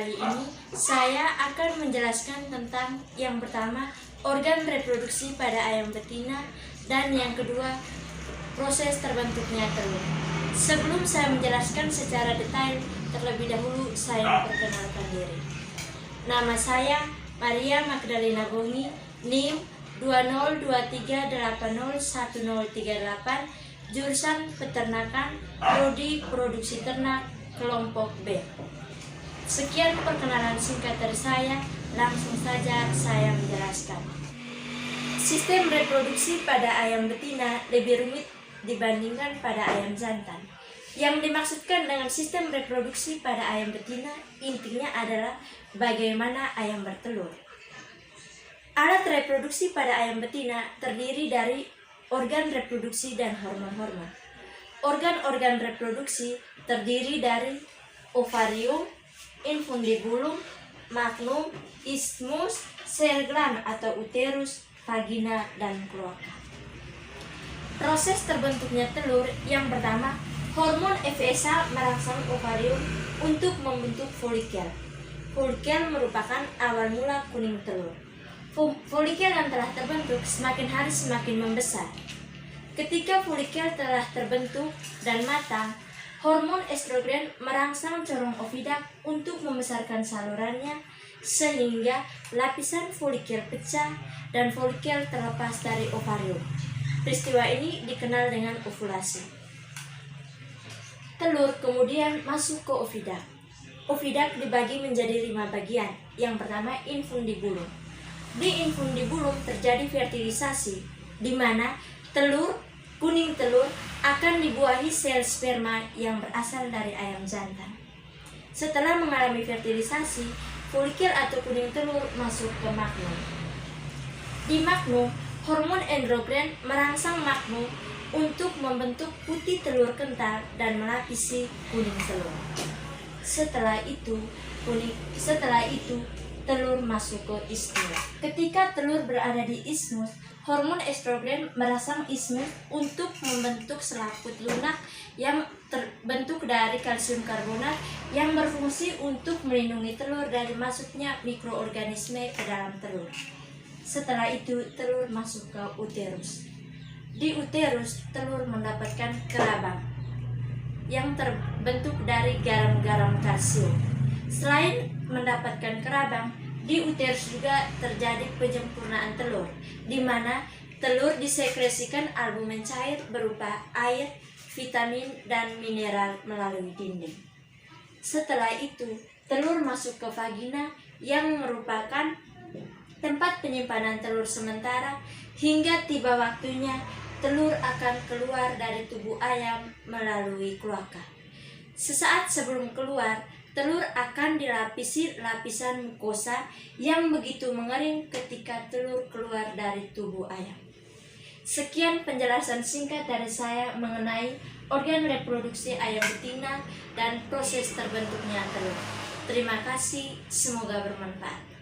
kali ini saya akan menjelaskan tentang yang pertama, organ reproduksi pada ayam betina, dan yang kedua, proses terbentuknya telur. Sebelum saya menjelaskan secara detail, terlebih dahulu saya memperkenalkan diri. Nama saya Maria Magdalena Gongi, NIM 2023801038, jurusan Peternakan, Prodi Produksi Ternak, kelompok B. Sekian perkenalan singkat dari saya, langsung saja saya menjelaskan. Sistem reproduksi pada ayam betina lebih rumit dibandingkan pada ayam jantan. Yang dimaksudkan dengan sistem reproduksi pada ayam betina intinya adalah bagaimana ayam bertelur. Alat reproduksi pada ayam betina terdiri dari organ reproduksi dan hormon-hormon. Organ-organ reproduksi terdiri dari ovarium, infundibulum, magnum, isthmus, sel gland atau uterus, vagina, dan kloaka. Proses terbentuknya telur yang pertama, hormon FSH merangsang ovarium untuk membentuk folikel. Folikel merupakan awal mula kuning telur. Folikel yang telah terbentuk semakin hari semakin membesar. Ketika folikel telah terbentuk dan matang, hormon estrogen merangsang corong ovidak untuk membesarkan salurannya sehingga lapisan folikel pecah dan folikel terlepas dari ovarium. Peristiwa ini dikenal dengan ovulasi. Telur kemudian masuk ke ovidak. Ovidak dibagi menjadi 5 bagian. Yang pertama, infundibulum. Di infundibulum terjadi fertilisasi, di mana kuning telur akan dibuahi sel sperma yang berasal dari ayam jantan. Setelah mengalami fertilisasi, folikel atau kuning telur masuk ke magnum. Di magnum, hormon androgen merangsang magnum untuk membentuk putih telur kental dan melapisi kuning telur. Setelah itu, telur masuk ke isthmus. Ketika telur berada di isthmus, hormon estrogen merangsang isthmus untuk membentuk selaput lunak yang terbentuk dari kalsium karbonat yang berfungsi untuk melindungi telur dari masuknya mikroorganisme ke dalam telur. Setelah itu, telur masuk ke uterus. Di uterus, telur mendapatkan kerabang yang terbentuk dari garam-garam kalsium. Selain mendapatkan kerabang, di uterus juga terjadi penyempurnaan telur, di mana telur disekresikan albumen cair berupa air, vitamin, dan mineral melalui dinding. Setelah itu, telur masuk ke vagina yang merupakan tempat penyimpanan telur sementara hingga tiba waktunya telur akan keluar dari tubuh ayam melalui kloaka. Sesaat sebelum keluar, telur akan dilapisi lapisan mukosa yang begitu mengering ketika telur keluar dari tubuh ayam. Sekian penjelasan singkat dari saya mengenai organ reproduksi ayam betina dan proses terbentuknya telur. Terima kasih, semoga bermanfaat.